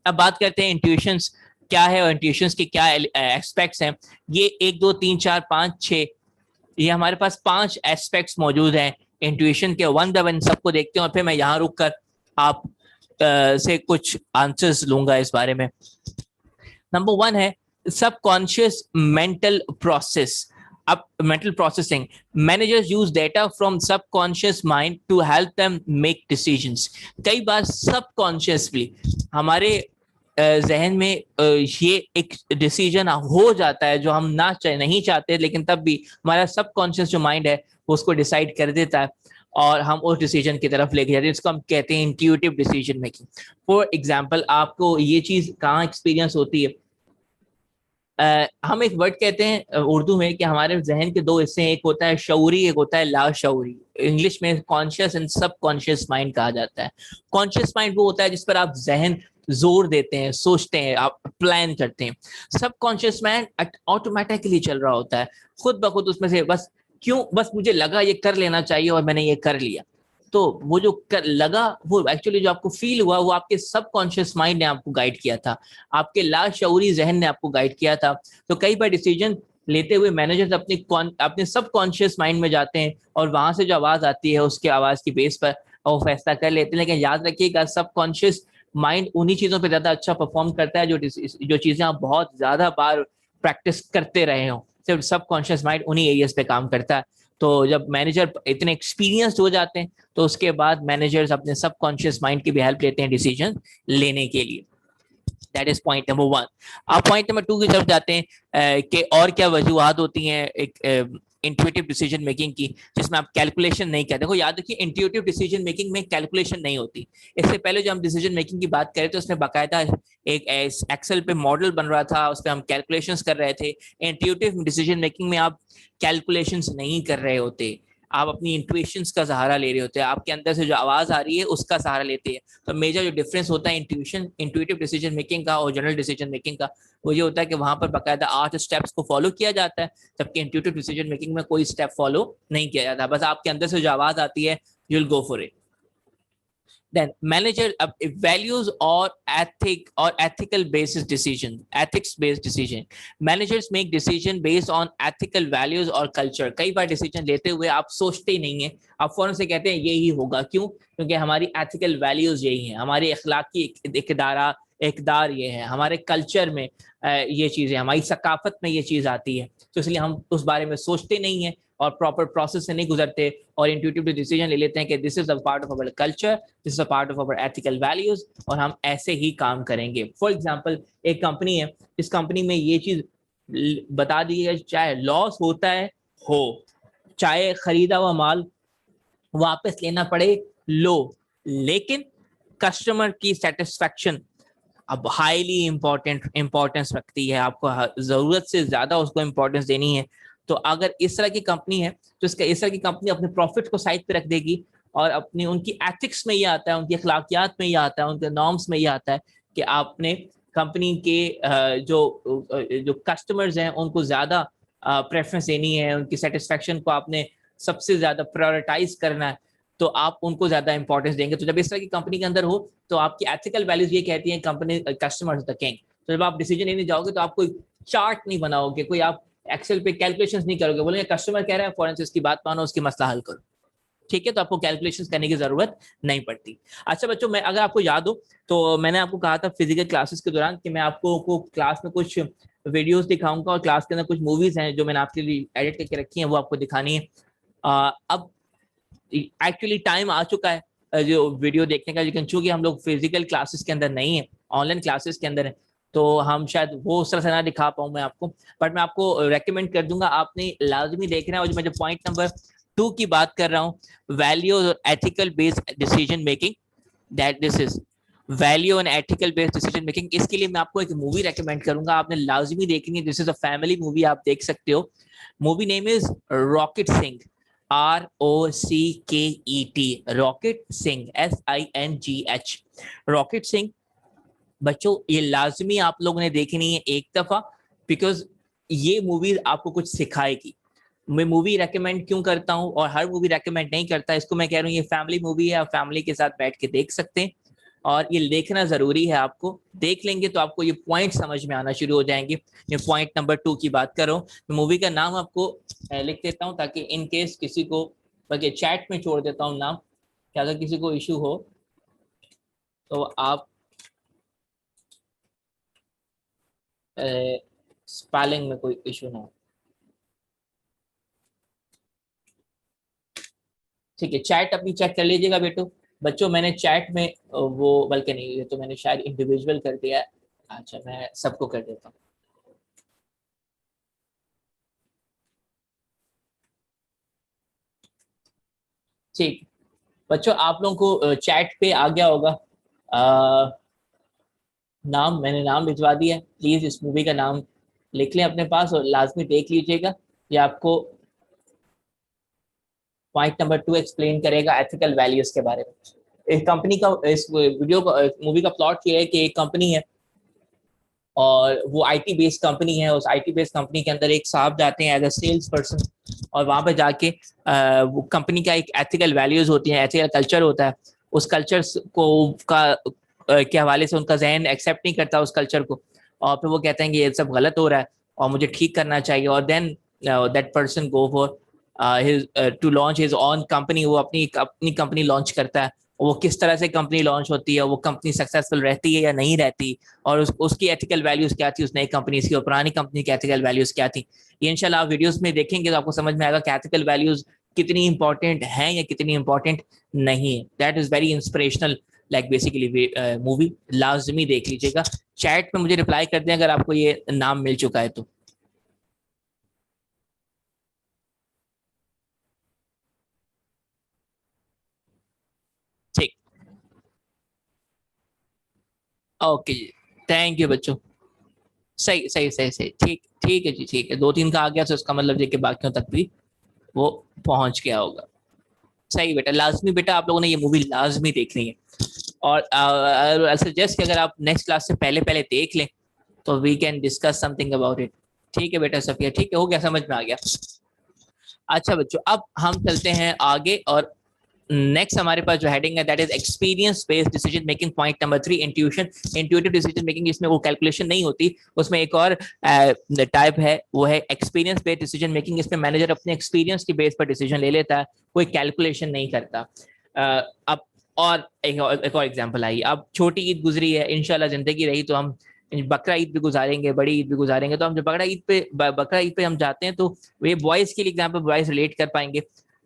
अब बात करते हैं इंट्यूशंस क्या है और इंट्यूशंस के क्या एस्पेक्ट्स हैं। ये 1 2 3 4 5 6, ये हमारे पास 5 एस्पेक्ट्स मौजूद हैं इंट्यूशन के। वन बाय वन सबको देखते हैं और फिर मैं यहाँ रुक कर आप से कुछ आंसर्स लूंगा इस बारे में। नंबर 1 है सबकॉन्शियस मेंटल प्रोसेस। अब mental processing, managers use data from subconscious mind to help them make decisions. कई बार सबकॉन्शियसली हमारे जहन में ये एक डिसीजन हो जाता है जो हम नहीं चाहते, लेकिन तब भी हमारा सबकॉन्शियस जो माइंड है उसको डिसाइड कर देता है और हम उस डिसीजन की तरफ लेके जाते हैं। इसको हम कहते हैं intuitive decision making. For example, आपको ये चीज कहाँ एक्सपीरियंस होती है? हम एक वर्ड कहते हैं उर्दू में कि हमारे जहन के 2 हिस्से हैं, एक होता है शऊरी, एक होता है लाशऊरी। इंग्लिश में कॉन्शियस एंड सबकॉन्शियस माइंड कहा जाता है। कॉन्शियस माइंड वो होता है जिस पर आप जहन जोर देते हैं, सोचते हैं, आप प्लान करते हैं। सबकॉन्शियस माइंड ऑटोमेटिकली चल रहा होता है, खुद ब खुद उसमें से बस मुझे लगा ये कर लेना चाहिए और मैंने ये कर लिया। तो वो जो लगा, वो एक्चुअली जो आपको फील हुआ वो आपके सबकॉन्शियस माइंड ने आपको गाइड किया था, आपके लाशऊरी जहन ने आपको गाइड किया था। तो कई बार डिसीजन लेते हुए मैनेजर्स अपने सबकॉन्शियस माइंड में जाते हैं और वहां से जो आवाज आती है उसके आवाज की बेस पर वो फैसला कर लेते हैं। लेकिन याद रखिएगा सबकॉन्शियस माइंड उन्हीं चीजों पर ज्यादा अच्छा परफॉर्म करता है जो चीजें आप बहुत ज्यादा बार प्रैक्टिस करते रहे हो। सिर्फ सबकॉन्शियस माइंड उन्हीं एरियाज पे काम करता है। तो जब मैनेजर इतने एक्सपीरियंस्ड हो जाते हैं तो उसके बाद मैनेजर्स अपने सबकॉन्शियस माइंड की भी हेल्प लेते हैं डिसीजन लेने के लिए। That is point number 1। आप पॉइंट नंबर 2 की तरफ जाते हैं कि और क्या वजूहत होती हैं एक इंट्यूटिव डिसीजन मेकिंग की जिसमें आप कैलकुलेशन नहीं करते। देखो याद रखिए, इंट्यूटिव डिसीजन मेकिंग में कैलकुलेशन नहीं होती। इससे पहले जो हम डिसीजन मेकिंग की बात करें तो उसमें बाकायदा एक एक्सेल पे मॉडल बन रहा था, उस पर हम कैलकुलेशंस कर रहे थे। इंट्यूटिव डिसीजन मेकिंग में आप कैलकुलेशंस नहीं कर रहे होते, आप अपनी इंट्यूशंस का सहारा ले रहे होते हैं, आपके अंदर से जो आवाज आ रही है उसका सहारा लेते हैं। तो मेजर जो डिफरेंस होता है इंट्यूटिव डिसीजन मेकिंग का और जनरल डिसीजन मेकिंग का, वो ये होता है कि वहां पर बाकायदा 8 स्टेप्स को फॉलो किया जाता है, जबकि इंट्यूटिव डिसीजन मेकिंग में कोई स्टेप फॉलो नहीं किया जाता, बस आपके अंदर से जो आवाज आती है you will go for it. Then manager values or ethical basis decision, ethics based decision. Managers make decision based on ethical values और culture. कई बार decision लेते हुए आप सोचते ही नहीं है, आप फौरन से कहते हैं यही होगा। क्यों? क्योंकि हमारी ethical values यही हैं, हमारी अखलाकी इकदार ये है, हमारे कल्चर में ये चीज़ें, हमारी सकाफत में ये चीज़ आती है, तो इसलिए हम उस बारे में सोचते नहीं हैं और प्रॉपर प्रोसेस से नहीं गुजरते और इंट्यूटिव डिसीजन ले लेते हैं कि this is a part of our culture, this is a part of our ethical values और हम ऐसे ही काम करेंगे। फॉर एग्जांपल, एक कंपनी है, इस कंपनी में ये चीज बता दी है, चाहे लॉस होता है हो, चाहे खरीदा हुआ माल वापस लेना पड़े लो, लेकिन कस्टमर की सेटिस्फैक्शन अब हाईली इंपॉर्टेंस रखती है, आपको जरूरत से ज्यादा उसको इंपॉर्टेंस देनी है। तो अगर इस तरह की कंपनी है तो इस तरह की कंपनी अपने प्रॉफिट को साइड पे रख देगी और अपनी उनकी एथिक्स में ये आता है, उनकी अखलाकियात में ये आता है, उनके नॉर्म्स में ये आता है कि आपने कंपनी के जो कस्टमर्स हैं उनको ज्यादा प्रेफरेंस देनी है, उनकी सेटिस्फेक्शन को आपने सबसे ज्यादा प्रायोरिटाइज करना है, तो आप उनको ज्यादा इंपॉर्टेंस देंगे। तो जब इस तरह की कंपनी के अंदर हो तो आपकी एथिकल वैल्यूज ये कहती हैं कंपनी कस्टमर्स द किंग। तो जब आप डिसीजन लेने जाओगे तो आप कोई चार्ट नहीं बनाओगे, कोई आप एक्सेल पे कैलकुलेशंस नहीं करोगे, बोलेंगे कस्टमर कह रहा है फौरन से इसकी बात मानो, उसकी मसला हल करो, ठीक है। तो आपको कैलकुलेशंस करने की जरूरत नहीं पड़ती। अच्छा बच्चों, मैं अगर आपको याद हो तो मैंने आपको कहा था फिजिकल क्लासेस के दौरान कि मैं आपको क्लास में कुछ वीडियोस दिखाऊंगा और क्लास के अंदर कुछ मूवीज हैं जो मैंने आपके लिए एडिट करके रखी हैं, वो आपको दिखानी है। अब एक्चुअली टाइम आ चुका है जो वीडियो देखने का, लेकिन चूंकि हम लोग फिजिकल क्लासेस के अंदर नहीं है, ऑनलाइन क्लासेस के अंदर है, तो हम शायद वो उस तरह से ना दिखा पाऊँ मैं आपको, बट मैं आपको रेकमेंड कर दूंगा, आपने लाजमी देखना है। और जो मैं जो पॉइंट नंबर 2 की बात कर रहा हूँ, वैल्यूज और ethical based decision making, that this is value and ethical based decision making. इसके लिए मैं आपको एक मूवी रेकमेंड करूंगा, आपने लाजमी देखनी है। This is a family movie, आप देख सकते हो। Movie name is rocket Singh, ROCKET, rocket Singh, SINGH, rocket Singh. बच्चों ये लाजमी आप लोगों ने देखनी है एक दफा, बिकॉज ये मूवी आपको कुछ सिखाएगी। मैं मूवी रेकमेंड क्यों करता हूँ और हर मूवी रेकमेंड नहीं करता, इसको मैं कह रहा हूँ ये फैमिली मूवी है, आप फैमिली के साथ बैठ के देख सकते हैं और ये देखना जरूरी है। आपको देख लेंगे तो आपको ये पॉइंट समझ में आना शुरू हो जाएंगे। ये पॉइंट नंबर 2 की बात कर रहा हूँ। मैं मूवी का नाम आपको लिख देता हूँ ताकि इन केस किसी को, बल्कि चैट में छोड़ देता हूँ नाम, कि अगर किसी को इशू हो तो आप स्पेलिंग में कोई इशू ना हो, ठीक है। चैट अपनी चेक कर लीजिएगा बेटो बच्चों, मैंने चैट में वो, बल्कि नहीं, ये तो मैंने शायद इंडिविजुअल कर दिया है। अच्छा मैं सबको कर देता हूँ। ठीक बच्चों, आप लोगों को चैट पे आ गया होगा नाम, मैंने नाम भिजवा दिया है। प्लीज इस मूवी का नाम लिख लें अपने पास और लाजमी देख लीजिएगा। ये आपको पॉइंट नंबर 2 एक्सप्लेन करेगा एथिकल वैल्यूज के बारे में। इस कंपनी का, इस वीडियो का, मूवी का प्लॉट ये है कि एक कंपनी है और वो आईटी बेस्ड कंपनी है। उस आईटी बेस्ड कंपनी के अंदर एक साहब जाते हैं एज अ सेल्स पर्सन और वहां पे जाके वो कंपनी का एक एथिकल वैल्यूज होती है, एथिकल कल्चर होता है। उस कल्चर को के हवाले से उनका जहन एक्सेप्ट नहीं करता उस कल्चर को, और फिर वो कहते हैं कि ये सब गलत हो रहा है और मुझे ठीक करना चाहिए। और then that person go for to launch his own company, वो अपनी कंपनी लॉन्च करता है वो किस तरह से कंपनी लॉन्च होती है, वो कंपनी सक्सेसफुल रहती है या नहीं रहती, और उसकी एथिकल वैल्यूज क्या थी उस नई कंपनी की, और पुरानी कंपनी की एथिकल वैल्यूज क्या थी। ये इंशाल्लाह आप वीडियोस में देखेंगे तो आपको समझ में आएगा कि एथिकल वैल्यूज कितनी इंपॉर्टेंट हैं या कितनी इंपॉर्टेंट नहीं है। That is very inspirational, like basically movie लाजमी देख लीजिएगा। चैट में मुझे रिप्लाई कर दें अगर आपको ये नाम मिल चुका है तो। ठीक, ओके जी, थैंक यू बच्चों। सही सही सही सही, ठीक ठीक है जी, ठीक है। 2-3 का आ गया तो इसका मतलब है कि बाकियों तक भी वो पहुंच गया होगा। सही बेटा, लाजमी बेटा आप लोगों ने ये मूवी लाजमी देखनी है। और सजेस्ट कि अगर आप नेक्स्ट क्लास से पहले पहले देख लें तो we can discuss something about it. ठीक है बेटा सफिया, ठीक है, हो गया, समझ में आ गया। अच्छा बच्चों, अब हम चलते हैं आगे, और नेक्स्ट हमारे पास जो हेडिंग है that is experience based decision making. Point number 3, intuition, intuitive decision making. इसमें वो कैलकुलेशन नहीं होती, उसमें एक और टाइप है, वो है एक्सपीरियंस बेस्ड डिसीजन मेकिंग। इसमें मैनेजर अपने एक्सपीरियंस की बेस पर डिसीजन ले लेता है, कोई कैलकुलेशन नहीं करता। अब और एक और एग्जांपल आई, अब छोटी ईद गुजरी है, इंशाल्लाह जिंदगी रही तो हम बकरा ईद भी गुजारेंगे, बड़ी ईद भी गुजारेंगे। तो हम जब बकरा ईद पे हम जाते हैं तो ये बॉयज के लिए एग्जाम्पल बॉयज रिलेट कर पाएंगे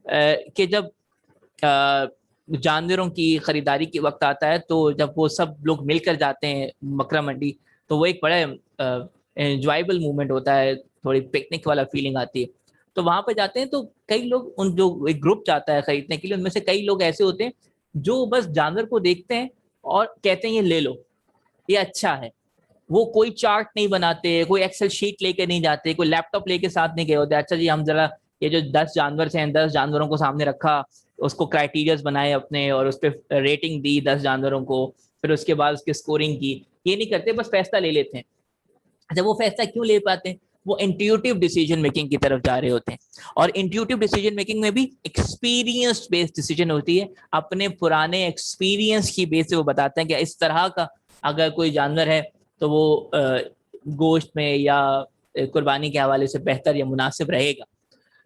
कि जब जानवरों की खरीदारी के वक्त आता है तो जब वो सब लोग मिलकर जाते हैं बकरा मंडी, तो वो एक बड़ा एंजॉयबल मोमेंट होता है, थोड़ी पिकनिक वाला फीलिंग आती है। तो वहां पर जाते हैं तो कई लोग, उन जो एक ग्रुप जाता है खरीदने के लिए, उनमें से कई लोग ऐसे होते हैं जो बस जानवर को देखते हैं और कहते हैं ये ले लो, ये अच्छा है। वो कोई चार्ट नहीं बनाते, कोई एक्सेल शीट लेके नहीं जाते, कोई लैपटॉप लेके साथ नहीं गए होते, अच्छा जी हम जरा ये जो 10 जानवर हैं 10 जानवरों को सामने रखा, उसको क्राइटेरियाज बनाए अपने और उस पर रेटिंग दी 10 जानवरों को, फिर उसके बाद उसकी स्कोरिंग की। ये नहीं करते, बस फैसला ले लेते हैं। अच्छा, वो फैसला क्यों ले पाते हैं? वो इंट्यूटिव डिसीजन मेकिंग की तरफ जा रहे होते हैं। और इंट्यूटिव डिसीजन मेकिंग में भी एक्सपीरियंस बेस्ड डिसीजन होती है, अपने पुराने एक्सपीरियंस की बेस से वो बताते हैं कि इस तरह का अगर कोई जानवर है तो वो गोश्त में या कुर्बानी के हवाले से बेहतर या मुनासिब रहेगा।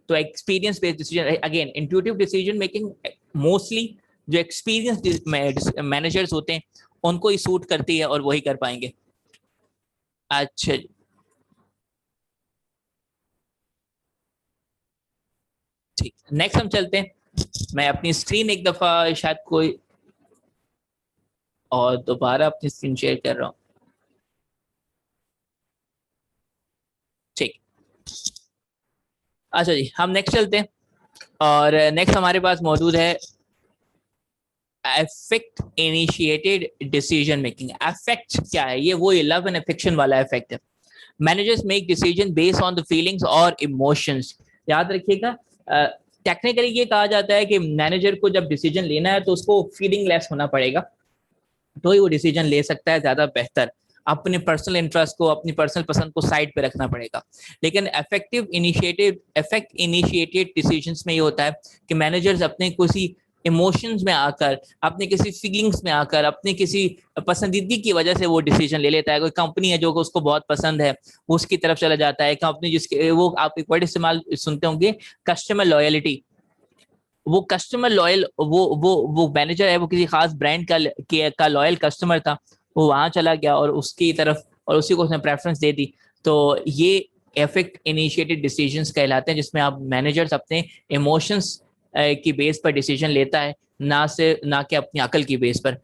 तो experience based decision, again intuitive decision making mostly जो एक्सपीरियंस मैनेजर्स होते हैं उनको ही सूट करती है और वही कर पाएंगे। अच्छा जी, ठीक, नेक्स्ट हम चलते हैं। मैं अपनी स्क्रीन एक दफा शायद कोई और दोबारा अपनी स्क्रीन शेयर कर रहा हूँ। ठीक, अच्छा जी, हम नेक्स्ट चलते हैं। और नेक्स्ट हमारे पास मौजूद है affect initiated decision making. Affect क्या है? ये वो लव एंड अफेक्शन वाला अफेक्ट है। Managers make decision based on the feelings और इमोशंस। याद रखिएगा, टेक्निकली ये कहा जाता है कि मैनेजर को जब डिसीजन लेना है तो उसको फीलिंग लेस होना पड़ेगा, तो ही वो डिसीजन ले सकता है ज्यादा बेहतर। अपने पर्सनल इंटरेस्ट को, अपनी पर्सनल पसंद को साइड पे रखना पड़ेगा। लेकिन इफेक्ट इनिशिएटेड डिसीजंस में ये होता है कि मैनेजर्स अपने किसी इमोशंस में आकर, अपने किसी फीलिंग्स में आकर, अपने किसी पसंदीदगी की वजह से वो डिसीजन ले लेता है। कोई कंपनी है जो उसको बहुत पसंद है, वो उसकी तरफ चला जाता है। कंपनी जिसके वो आप एक वर्ड इस्तेमाल सुनते होंगे, कस्टमर लॉयलिटी। वो कस्टमर लॉयल, वो मैनेजर है, वो किसी खास ब्रांड का लॉयल कस्टमर था, वो वहां चला गया और उसकी तरफ और उसी को उसने प्रेफरेंस दे दी। तो ये इफेक्ट इनिशिएटेड डिसीजंस कहलाते हैं, जिसमें आप मैनेजर्स अपने इमोशंस की बेस पर डिसीजन लेता है, ना कि अपनी अकल की बेस पर।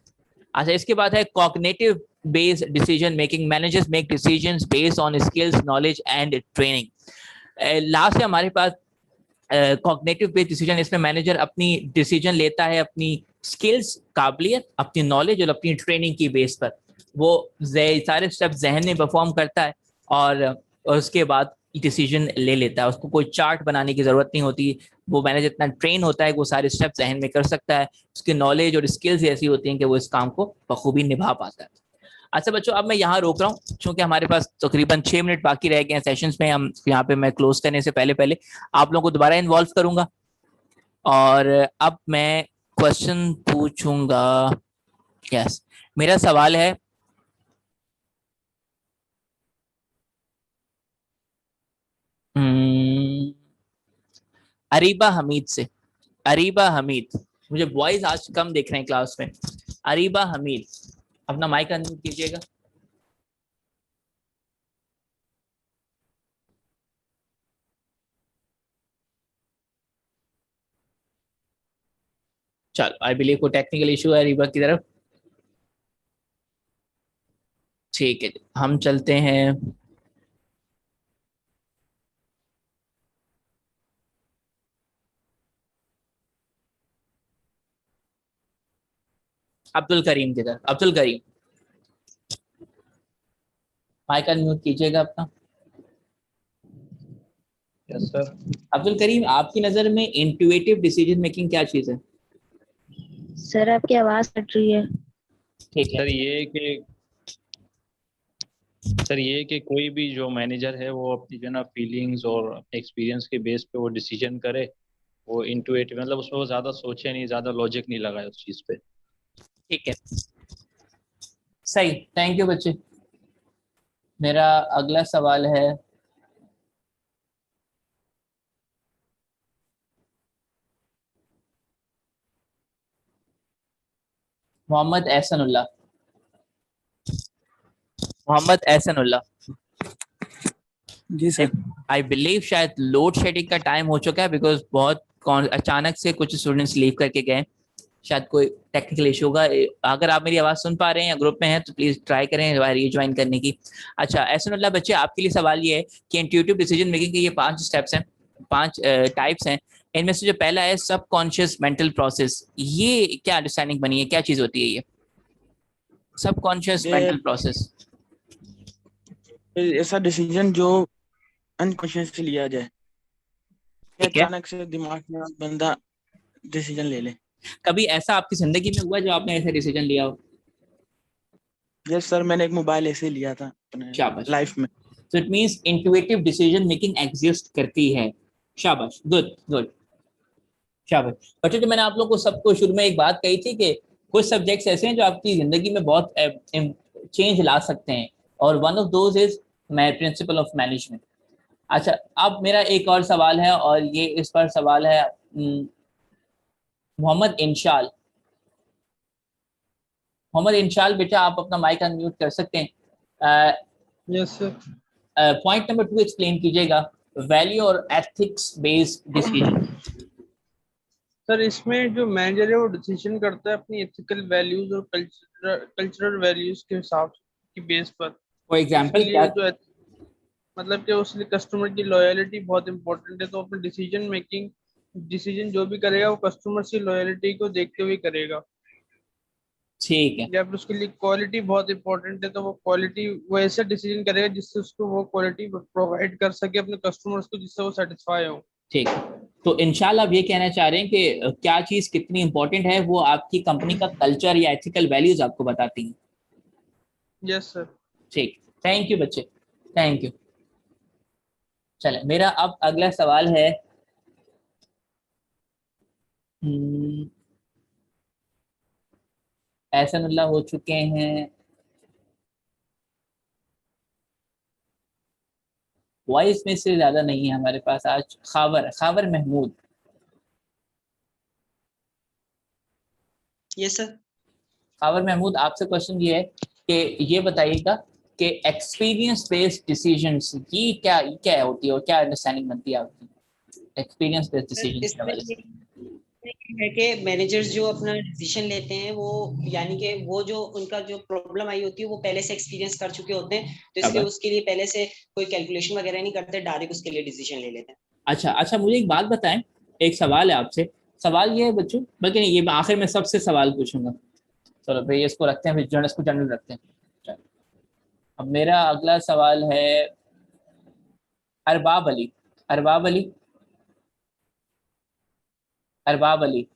अच्छा, इसके बाद है cognitive based decision making. Managers make decisions based on skills, knowledge and training. Last है हमारे पास कॉग्निटिव बेस्ड डिसीजन। इसमें मैनेजर अपनी डिसीजन लेता है अपनी स्किल्स, काबिलियत, अपनी नॉलेज और अपनी ट्रेनिंग की बेस पर। वो सारे स्टेप जहन में परफॉर्म करता है और उसके बाद डिसीजन ले लेता है। उसको कोई चार्ट बनाने की जरूरत नहीं होती। वो मैनेजर इतना ट्रेन होता है कि वो सारे स्टेप जहन में कर सकता है। उसकी नॉलेज और स्किल्स ऐसी होती हैं कि वो इस काम को बखूबी निभा पाता है। अच्छा बच्चों, अब मैं यहाँ रोक रहा हूँ क्योंकि हमारे पास तकरीबन 6 मिनट बाकी रह गए हैं सेशंस में। हम यहाँ पे मैं क्लोज करने से पहले पहले आप लोगों को दोबारा इन्वॉल्व करूंगा और अब मैं क्वेश्चन पूछूंगा। यस, मेरा सवाल है, अरीबा हमीद से। अरीबा हमीद, मुझे बॉयज आज कम दिख रहे हैं क्लास में। अरीबा हमीद, अपना माइक अनम्यूट कीजिएगा। चलो, आई बिलीव को टेक्निकल इशू है अरीबा की तरफ। ठीक है, हम चलते हैं। अब्दुल करीम की तरफ। अब्दुल करीम, माइक अनम्यूट कीजिएगा अपना। Yes sir. अब्दुल करीम, आपकी नजर में इंट्यूटिव डिसीजन मेकिंग क्या चीज है? सर आपकी आवाज कट रही है। ठीक है सर ये कि कोई भी जो मैनेजर है वो अपनी जो ना फीलिंग्स और अपने एक्सपीरियंस के बेस पे वो डिसीजन करे, वो इंटुइटिव, मतलब उसमें वो ज्यादा सोचे नहीं, ज्यादा लॉजिक नहीं लगाए उस चीज पे। ठीक है, सही, थैंक यू बच्चे। मेरा अगला सवाल है मोहम्मद एहसनुल्लाह। मोहम्मद एहसनुल्लाह, जी सर। आई बिलीव शायद लोड शेडिंग का टाइम हो चुका है, बिकॉज बहुत अचानक से कुछ स्टूडेंट्स लीव करके गए, शायद कोई टेक्निकल इशू होगा। अगर आप मेरी आवाज़ सुन पा रहे हैं या ग्रुप में हैं तो प्लीज़ ट्राई करें रीज्वाइन करने की। अच्छा एहसनुल्लाह बच्चे, आपके लिए सवाल ये है कि इंट्यूटिव डिसीजन मेकिंग के ये 5 स्टेप्स हैं, 5 टाइप्स हैं। इनमें से जो पहला है सबकॉन्शियस मेंटल प्रोसेस, ये क्या अंडरस्टैंडिंग बनी है, क्या चीज़ होती है ये सबकॉन्शियस मेंटल प्रोसेस? ऐसा डिसीजन जो अनकॉन्शियसली लिया जाए, अचानक से दिमाग में बंदा डिसीजन ले ले। कभी ऐसा आपकी जिंदगी में हुआ जो आपने ऐसा डिसीजन लिया हो? यस सर, मैंने एक मोबाइल ऐसे लिया था अपने लाइफ में। So it means intuitive decision making exist करती है। शाबाश, गुड गुड, शाबाश बच्चों। जो मैंने आप लोगों को सबको शुरू में एक बात कही थी कि कुछ सब्जेक्ट्स ऐसे हैं जो आपकी जिंदगी में बहुत चेंज ला सकते हैं, और one of those is principle of management. अच्छा, अब मेरा एक और सवाल है, और ये इस पर सवाल है मोहम्मद इंशाल। मोहम्मद इंशाल बेटा, आप अपना माइक अनम्यूट कर सकते हैं। Yes sir. Point number 2 explain कीजिएगा, वैल्यू और एथिक्स बेस्ड डिसीजन। सर इसमें जो मैनेजर है वो डिसीजन करता है अपनी एथिकल वैल्यूज और कल्चरल वैल्यूज के हिसाब की बेस पर। फॉर एग्जांपल क्या? जो मतलब कि उसके लिए कस्टमर की लॉयलिटी बहुत इंपॉर्टेंट है, तो अपने डिसीजन जो भी करेगा वो कस्टमर की लॉयलिटी को देखते हुए करेगा। ठीक है। या फिर उसके लिए क्वालिटी बहुत इंपॉर्टेंट है, तो वो ऐसा डिसीजन करेगा जिससे उसको वो क्वालिटी प्रोवाइड कर सके अपने कस्टमर्स को, जिससे वो सेटिस्फाई हो। ठीक है, तो इंशाल्लाह आप ये कहना चाह रहे हैं कि क्या चीज़ कितनी इंपॉर्टेंट है वो आपकी कंपनी का कल्चर या एथिकल वैल्यूज आपको बताती हैं। Yes sir. ठीक, थैंक यू बच्चे, थैंक यू। चले, मेरा अब अगला सवाल है एहसनुल्लाह हो चुके हैं, वॉइस में से ज्यादा नहीं है हमारे पास आज। खावर महमूद। Yes sir. खावर महमूद, आपसे क्वेश्चन ये है कि ये बताइएगा कि एक्सपीरियंस बेस्ड डिसीजंस ये क्या होती है और क्या अंडरस्टैंडिंग बनती है आपकी एक्सपीरियंस बेस्ड डिसीजंस के हवाले से? है कि मैनेजर्स जो अपना डिसीजन लेते हैं वो यानी कि वो जो उनका जो प्रॉब्लम आई होती है वो पहले से एक्सपीरियंस कर चुके होते हैं, तो इसलिए उसके लिए पहले से कोई कैलकुलेशन वगैरह नहीं करते, डायरेक्ट उसके लिए डिसीजन ले लेते हैं। अच्छा, मुझे एक बात बताएं, एक सवाल है आपसे। सवाल ये है बच्चों, बल्कि नहीं, ये मैं आखिर में सबसे सवाल पूछूंगा। चलो भाई इसको रखते हैं, फिर इसको जनरल रखते हैं। अब मेरा अगला सवाल है अरबाब अली। अरबाब अली, अरबाब अली,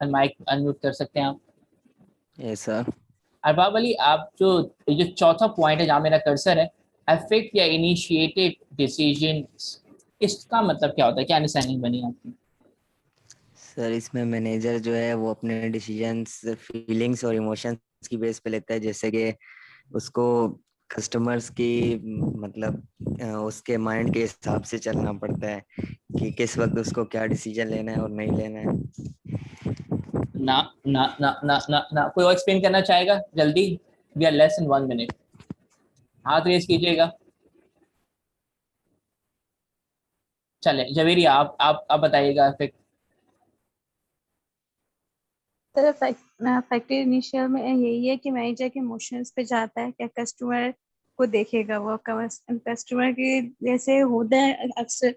माइक अनम्यूट कर सकते हैं आप? Yes sir. अरबाब अली, आप जो चौथा पॉइंट है जहाँ मेरा कर्सर है, अफेक्ट या इनिशिएटेड डिसीजन, इसका मतलब क्या होता है, क्या अंडरस्टैंडिंग बनी आपकी? सर इसमें मैनेजर जो है वो अपने डिसीजंस फीलिंग्स और इमोशंस की बेस पे लेता है, जैसे कि उसको कस्टमर्स की मतलब उसके माइंड के हिसाब से चलना पड़ता है कि किस वक्त उसको क्या डिसीजन लेना है और नहीं लेना है। ना ना ना ना ना ना कोई और एक्सप्लेन करना चाहेगा जल्दी? We are less in 1 minute, हाथ रेज कीजिएगा। चले जवेरी, आप बताइएगा। फिर सर फैक्टर इनिशियल में यही है कि मैनेजर के इमोशंस पे जाता है, क्या कस्टमर को देखेगा वो। कस्टमर के जैसे होता है अक्सर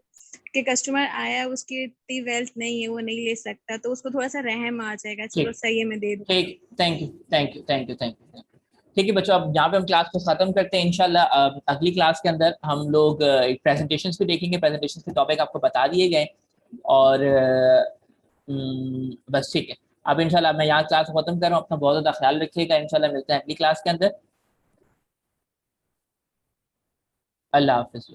कि कस्टमर आया, उसकी इतनी वेल्थ नहीं है, वो नहीं ले सकता, तो उसको थोड़ा सा रहम आ जाएगा, चलो सही है मैं दे दूँ। ठीक, thank you thank you thank you thank you. ठीक है बच्चों, अब यहाँ पे हम क्लास को खत्म करते हैं। इंशाल्लाह अगली क्लास के अंदर हम लोग प्रेजेंटेशंस भी देखेंगे। प्रेजेंटेशंस के टॉपिक आपको बता दिए गए और बस ठीक है। अब इंशाल्लाह मैं यहाँ क्लास को खत्म कर रहा हूँ। अपना बहुत ज़्यादा ख्याल रखिएगा। इंशाल्लाह मिलते हैं अगली क्लास के अंदर। अल्लाह हाफिज़।